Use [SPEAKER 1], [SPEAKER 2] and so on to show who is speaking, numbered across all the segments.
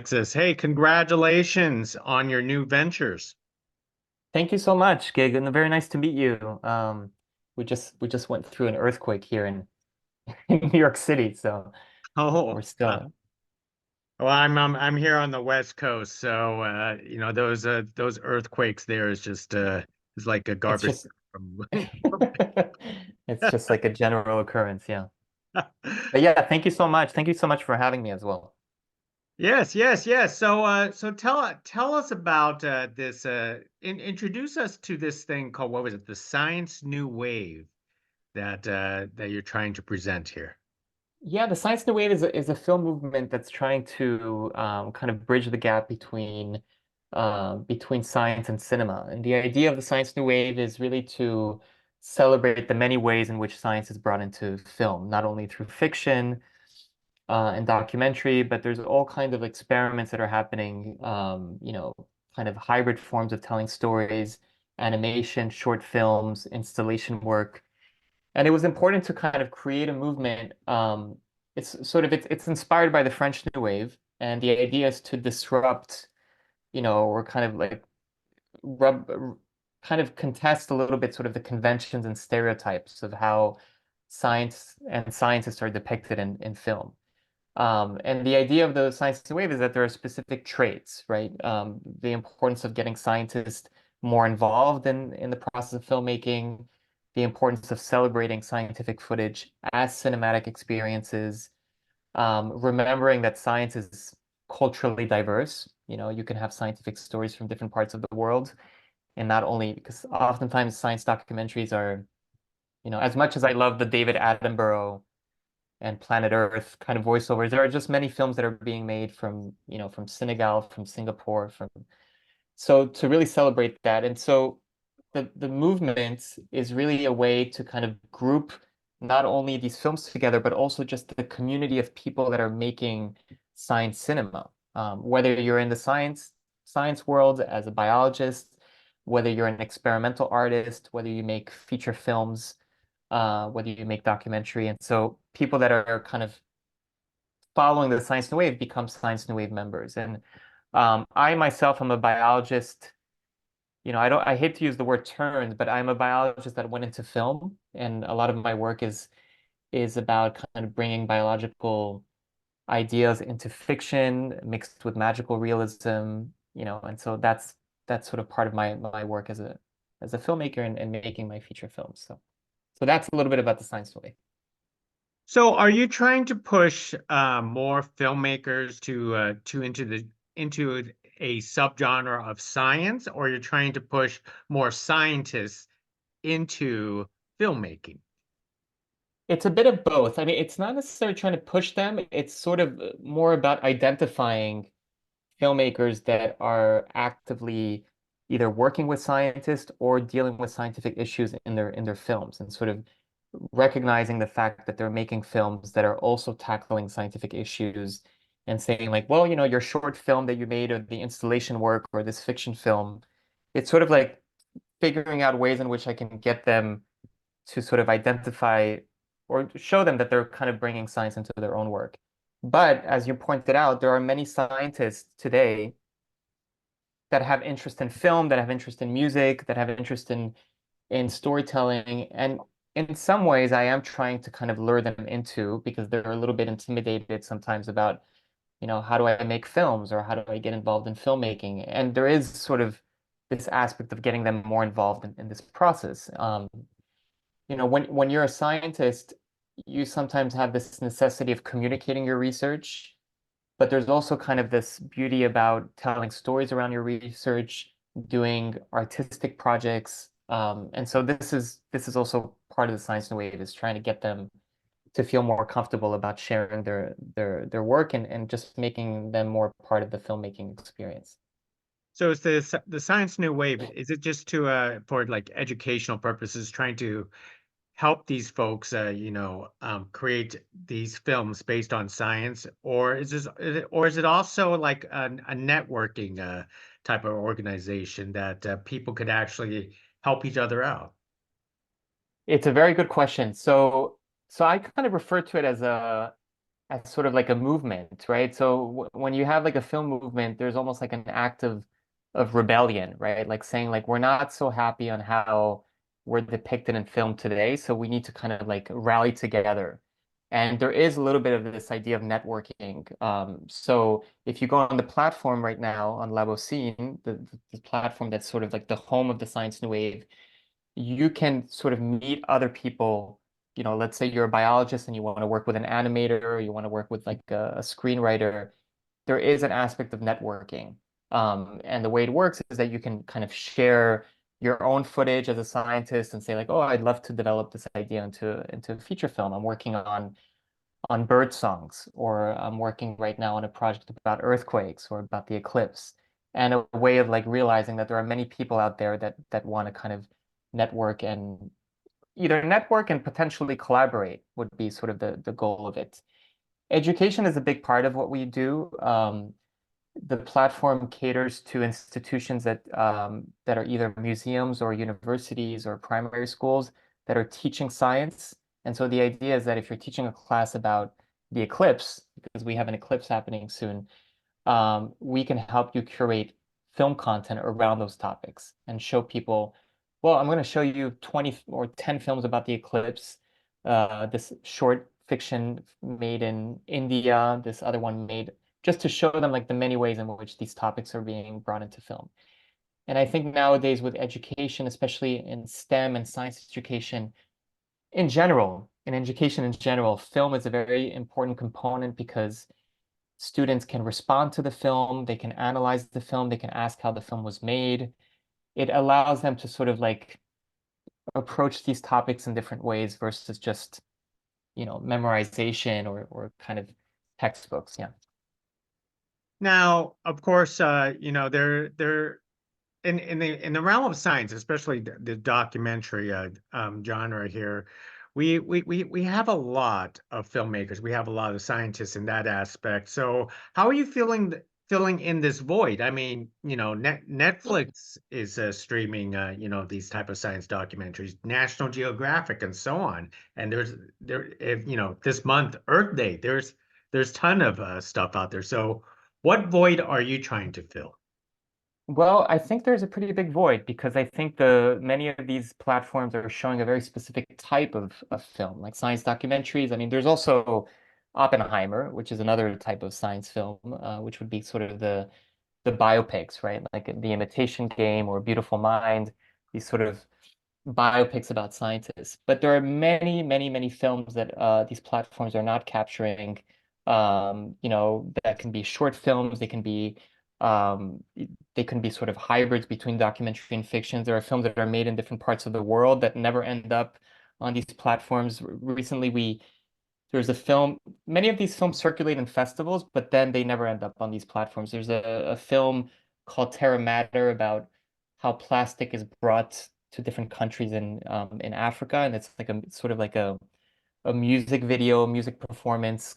[SPEAKER 1] Alexis. Hey, congratulations on your new ventures.
[SPEAKER 2] Thank you so much, Gig, and very nice to meet you. We just went through an earthquake here in, in New York City, so
[SPEAKER 1] Oh,
[SPEAKER 2] we're still
[SPEAKER 1] well, I'm here on the West Coast, so those earthquakes there is just is like a
[SPEAKER 2] it's
[SPEAKER 1] garbage
[SPEAKER 2] just
[SPEAKER 1] from.
[SPEAKER 2] it's just like a general occurrence, yeah. But yeah, thank you so much. Thank you so much for having me as well.
[SPEAKER 1] Yes, yes, yes. So tell us about this. Introduce us to this thing called, what was it? The Science New Wave that you're trying to present here.
[SPEAKER 2] Yeah, the Science New Wave is a film movement that's trying to kind of bridge the gap between science and cinema. And the idea of the Science New Wave is really to celebrate the many ways in which science is brought into film, not only through fiction and documentary, but there's all kinds of experiments that are happening, kind of hybrid forms of telling stories, animation, short films, installation work. And it was important to kind of create a movement. It's inspired by the French New Wave, and the idea is to disrupt, or kind of like rub, kind of contest a little bit sort of the conventions and stereotypes of how science and scientists are depicted in film. And the idea of the science new wave is that there are specific traits, right? The importance of getting scientists more involved in the process of filmmaking, the importance of celebrating scientific footage as cinematic experiences, remembering that science is culturally diverse. You can have scientific stories from different parts of the world, and not only because oftentimes science documentaries are, as much as I love the David Attenborough and Planet Earth kind of voiceovers. There are just many films that are being made from Senegal, from Singapore, from so to really celebrate that. And so the movement is really a way to kind of group not only these films together, but also just the community of people that are making science cinema. Whether you're in the science world as a biologist, whether you're an experimental artist, whether you make feature films, whether you make documentary. And so people that are kind of following the Science New Wave become Science New Wave members. And I myself am a biologist. I hate to use the word turned, but I'm a biologist that went into film, and a lot of my work is about kind of bringing biological ideas into fiction mixed with magical realism, and so that's sort of part of my work as a filmmaker and making my feature films. So that's a little bit about the Science New Wave.
[SPEAKER 1] So, are you trying to push more filmmakers to into a subgenre of science, or you're trying to push more scientists into filmmaking?
[SPEAKER 2] It's a bit of both. I mean, it's not necessarily trying to push them. It's sort of more about identifying filmmakers that are actively either working with scientists or dealing with scientific issues in their films, and sort of recognizing the fact that they're making films that are also tackling scientific issues and saying like, well, your short film that you made or the installation work or this fiction film, it's sort of like figuring out ways in which I can get them to sort of identify or show them that they're kind of bringing science into their own work. But as you pointed out, there are many scientists today that have interest in film, that have interest in music, that have interest in storytelling. And in some ways, I am trying to kind of lure them into because they're a little bit intimidated sometimes about, how do I make films or how do I get involved in filmmaking? And there is sort of this aspect of getting them more involved in this process. When you're a scientist, you sometimes have this necessity of communicating your research, but there's also kind of this beauty about telling stories around your research, doing artistic projects. And so this is also part of the Science New Wave is trying to get them to feel more comfortable about sharing their work and just making them more part of the filmmaking experience.
[SPEAKER 1] So, it's the Science New Wave. Is it just to for like educational purposes, trying to help these folks, create these films based on science, or is it also like a networking type of organization that people could actually help each other out?
[SPEAKER 2] It's a very good question. So I kind of refer to it as a as sort of like a movement, right? So when you have like a film movement, there's almost like an act of rebellion, right? Like saying like we're not so happy on how we're depicted in film today, so we need to kind of like rally together. And there is a little bit of this idea of networking. So if you go on the platform right now on Labocine, the platform that's sort of like the home of the science new wave, you can sort of meet other people. You know, let's say you're a biologist and you want to work with an animator, or you want to work with like a screenwriter. There is an aspect of networking. And the way it works is that you can kind of share your own footage as a scientist and say like, oh, I'd love to develop this idea into a feature film. I'm working on bird songs, or I'm working right now on a project about earthquakes or about the eclipse. And a way of like realizing that there are many people out there that want to kind of network and either network and potentially collaborate would be sort of the goal of it. Education is a big part of what we do. The platform caters to institutions that are either museums or universities or primary schools that are teaching science. And so the idea is that if you're teaching a class about the eclipse, because we have an eclipse happening soon, we can help you curate film content around those topics and show people, well, I'm going to show you 20 or 10 films about the eclipse, this short fiction made in India, this other one made just to show them like the many ways in which these topics are being brought into film. And I think nowadays with education, especially in STEM and science education in education in general, film is a very important component because students can respond to the film, they can analyze the film, they can ask how the film was made. It allows them to sort of like approach these topics in different ways versus just, memorization or kind of textbooks. Yeah.
[SPEAKER 1] Now, of course, they're in the realm of science, especially the documentary genre here. We have a lot of filmmakers. We have a lot of scientists in that aspect. So, how are you filling in this void? I mean, Netflix is streaming, these type of science documentaries, National Geographic, and so on. And if this month, Earth Day, there's ton of stuff out there. So, what void are you trying to fill?
[SPEAKER 2] Well, I think there's a pretty big void because I think the many of these platforms are showing a very specific type of film, like science documentaries. I mean, there's also Oppenheimer, which is another type of science film, which would be sort of the biopics, right? Like The Imitation Game or Beautiful Mind, these sort of biopics about scientists. But there are many, many, many films that these platforms are not capturing. That can be short films. Um, they can be sort of hybrids between documentary and fiction. There are films that are made in different parts of the world that never end up on these platforms. Recently, there's a film. Many of these films circulate in festivals, but then they never end up on these platforms. There's a film called Terra Mater about how plastic is brought to different countries in Africa, and it's like a sort of like a music video, music performance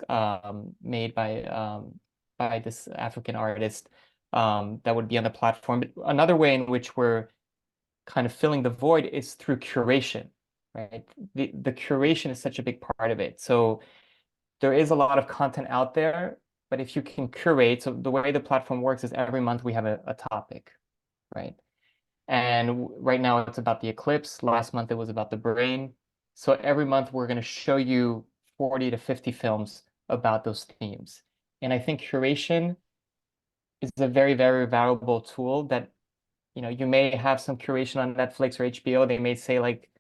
[SPEAKER 2] made by this African artist that would be on the platform. But another way in which we're kind of filling the void is through curation, right? The curation is such a big part of it. So there is a lot of content out there, but if you can curate, so the way the platform works is every month we have a topic, right? And right now it's about the eclipse. Last month it was about the brain. So every month we're going to show you 40 to 50 films about those themes. And I think curation is a very, very valuable tool that, you may have some curation on Netflix or HBO. They may say like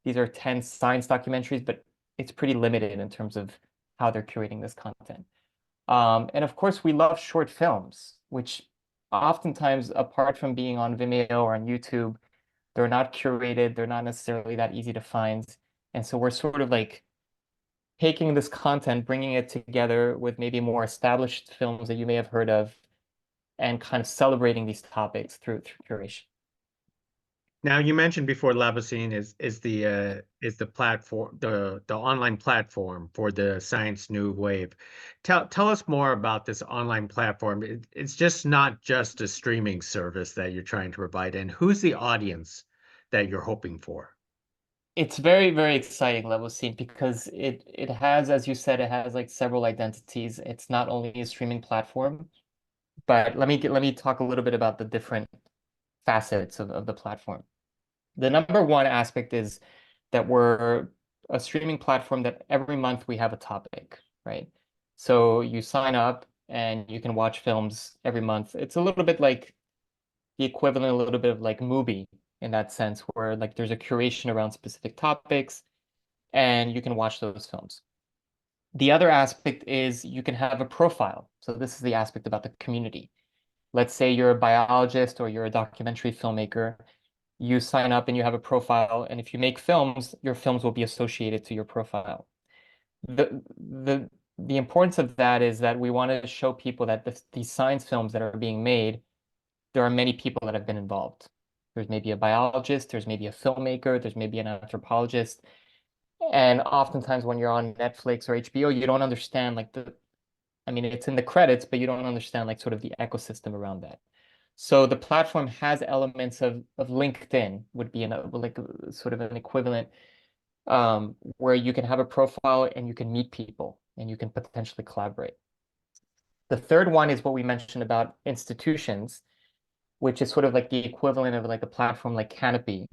[SPEAKER 2] these are 10 science documentaries, but it's pretty limited in terms of how they're curating this content. And of course, we love short films, which oftentimes, apart from being on Vimeo or on YouTube, they're not curated. They're not necessarily that easy to find. And so we're sort of like taking this content, bringing it together with maybe more established films that you may have heard of, and kind of celebrating these topics through curation.
[SPEAKER 1] Now, you mentioned before Labocine is the platform, the online platform for the science new wave. Tell us more about this online platform. It's just not just a streaming service that you're trying to provide, and who's the audience that you're hoping for?
[SPEAKER 2] It's very, very exciting, Labocine, because it has, as you said, it has like several identities. It's not only a streaming platform, but let me talk a little bit about the different facets of the platform. The number one aspect is that we're a streaming platform that every month we have a topic, right? So you sign up and you can watch films every month. It's a little bit like the equivalent, a little bit of like Mubi in that sense, where like there's a curation around specific topics and you can watch those films. The other aspect is you can have a profile. So this is the aspect about the community. Let's say you're a biologist or you're a documentary filmmaker. You sign up and you have a profile, and if you make films, your films will be associated to your profile. The importance of that is that we want to show people that these science films that are being made, there are many people that have been involved. There's maybe a biologist, there's maybe a filmmaker, there's maybe an anthropologist. And oftentimes when you're on Netflix or HBO, you don't understand like I mean, it's in the credits, but you don't understand like sort of the ecosystem around that. So the platform has elements of LinkedIn would be like sort of an equivalent where you can have a profile and you can meet people and you can potentially collaborate. The third one is what we mentioned about institutions, which is sort of like the equivalent of like a platform like Canopy.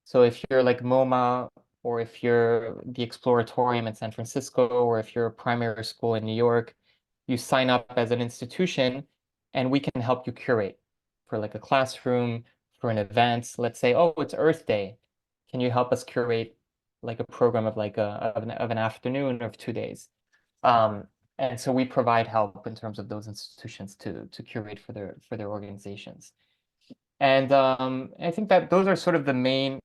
[SPEAKER 2] So if you're like MoMA, or if you're the Exploratorium in San Francisco, or if you're a primary school in New York, you sign up as an institution and we can help you curate for like a classroom, for an event. Let's say, oh, it's Earth Day. Can you help us curate like a program of like of an afternoon or of 2 days? Um, and so we provide help in terms of those institutions to curate for their organizations. And I think that those are sort of the main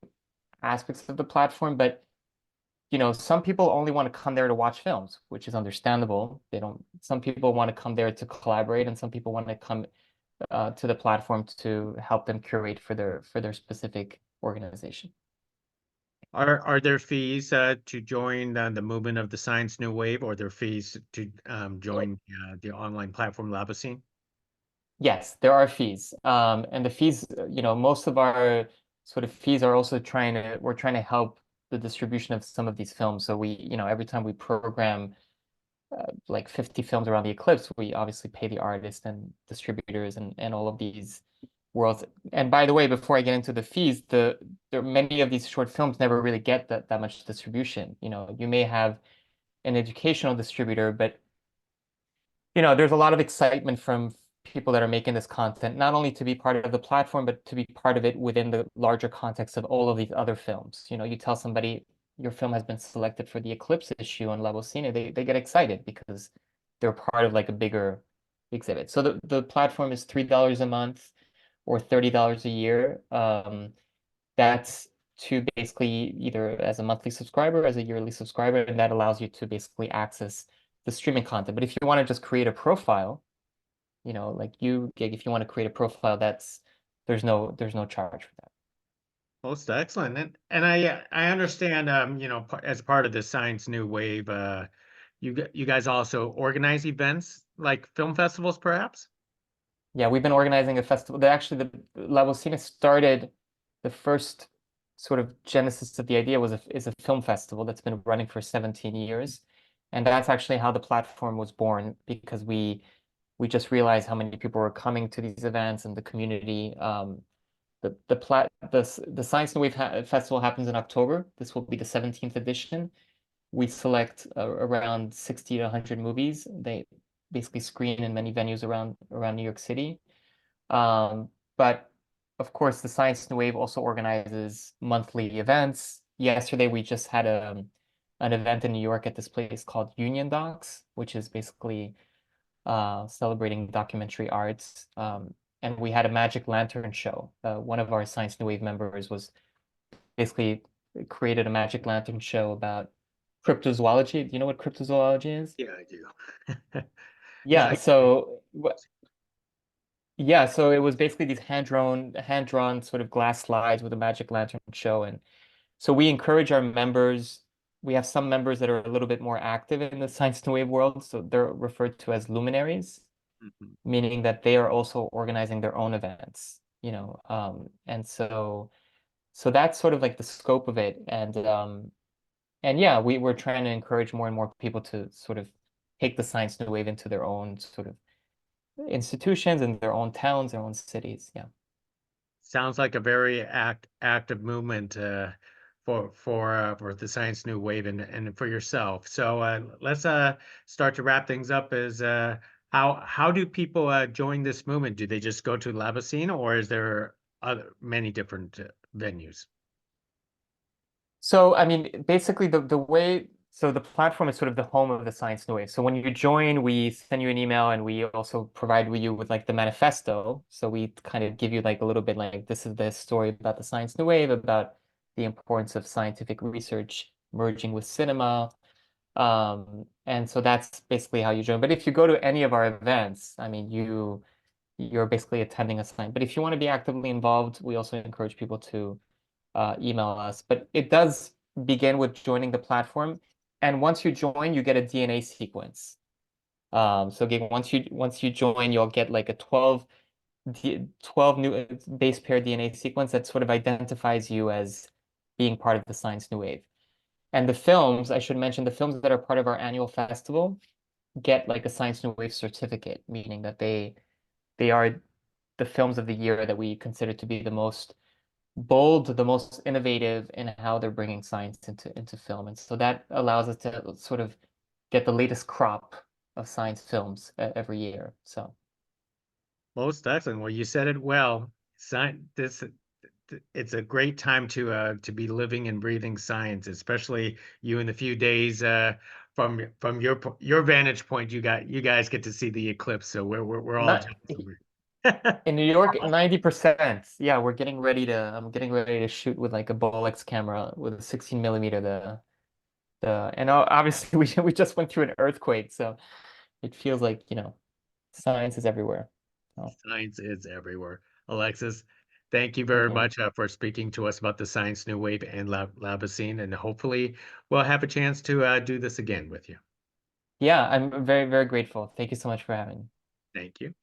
[SPEAKER 2] aspects of the platform, but some people only want to come there to watch films, which is understandable. Some people want to come there to collaborate, and some people want to come to the platform to help them curate for their specific organization.
[SPEAKER 1] Are there fees to join the movement of the Science New Wave, or there fees to join the online platform Labocine?
[SPEAKER 2] Yes, there are fees. And the fees, most of our sort of fees are also we're trying to help the distribution of some of these films. So every time we program like 50 films around the eclipse, we obviously pay the artists and distributors and all of these worlds. And by the way, before I get into the fees, many of these short films never really get that much distribution. You may have an educational distributor, but there's a lot of excitement from people that are making this content, not only to be part of the platform, but to be part of it within the larger context of all of these other films. You tell somebody your film has been selected for the Eclipse issue on Labocine, they get excited because they're part of like a bigger exhibit. So the platform is $3 a month or $30 a year. That's to basically either as a monthly subscriber, or as a yearly subscriber, and that allows you to basically access the streaming content. But if you want to just create a profile, like Gig, if you want to create a profile, there's no charge for that.
[SPEAKER 1] Most excellent. And I understand as part of the Science New Wave, you guys also organize events like film festivals, perhaps?
[SPEAKER 2] Yeah, we've been organizing a festival. The Labocine started the first sort of genesis of the idea is a film festival that's been running for 17 years. And that's actually how the platform was born, because we just realized how many people were coming to these events and the community. The Science New Wave Festival happens in October. This will be the 17th edition. We select around 60 to 100 movies. They basically screen in many venues around New York City. But of course, the Science New Wave also organizes monthly events. Yesterday, we just had an event in New York at this place called Union Docs, which is basically celebrating documentary arts. And we had a Magic Lantern show. One of our Science New Wave members was basically created a Magic Lantern show about cryptozoology. Do you know what cryptozoology is?
[SPEAKER 1] Yeah, I do. Yeah,
[SPEAKER 2] Yeah, so yeah, so it was basically these hand drawn sort of glass slides with a Magic Lantern show. And so we encourage our members. We have some members that are a little bit more active in the Science New Wave world, so they're referred to as luminaries,
[SPEAKER 1] mhm.
[SPEAKER 2] meaning that they are also organizing their own events, and so So that's sort of like the scope of it. And yeah, we're trying to encourage more and more people to sort of take the science new wave into their own sort of institutions and their own towns, their own cities. Yeah.
[SPEAKER 1] Sounds like a very active movement for the science new wave and for yourself. So let's start to wrap things up. Is how do people join this movement? Do they just go to Labocine, or is there many different venues?
[SPEAKER 2] So, I mean, basically the way, so the platform is sort of the home of the science new wave. So when you join, we send you an email and we also provide you with like the manifesto. So we kind of give you like a little bit like, this is the story about the science new wave, about the importance of scientific research merging with cinema. And so that's basically how you join. But if you go to any of our events, I mean, you're basically attending a science. But if you want to be actively involved, we also encourage people to email us. But it does begin with joining the platform. And once you join, you get a DNA sequence. So again, once you join, you'll get like a 12 new base pair DNA sequence that sort of identifies you as being part of the science new wave. And the films, I should mention, the films that are part of our annual festival get like a science new wave certificate, meaning that they are the films of the year that we consider to be the most bold, the most innovative in how they're bringing science into film. And so that allows us to sort of get the latest crop of science films every year. So
[SPEAKER 1] Most excellent. Well, you said it well. This it's a great time to be living and breathing science, especially you in the few days from your vantage point. You guys get to see the eclipse, so we're all
[SPEAKER 2] not
[SPEAKER 1] jealous over it.
[SPEAKER 2] in New York, 90%. Yeah, I'm getting ready to shoot with like a Bolex camera with a 16 millimeter. And obviously we just went through an earthquake, so it feels like, science is everywhere. So,
[SPEAKER 1] Science is everywhere. Alexis, thank you very
[SPEAKER 2] okay.
[SPEAKER 1] much for speaking to us about the science new wave and Labocine, and hopefully we'll have a chance to do this again with you.
[SPEAKER 2] Yeah, I'm very, very grateful. Thank you so much for having me.
[SPEAKER 1] Thank you.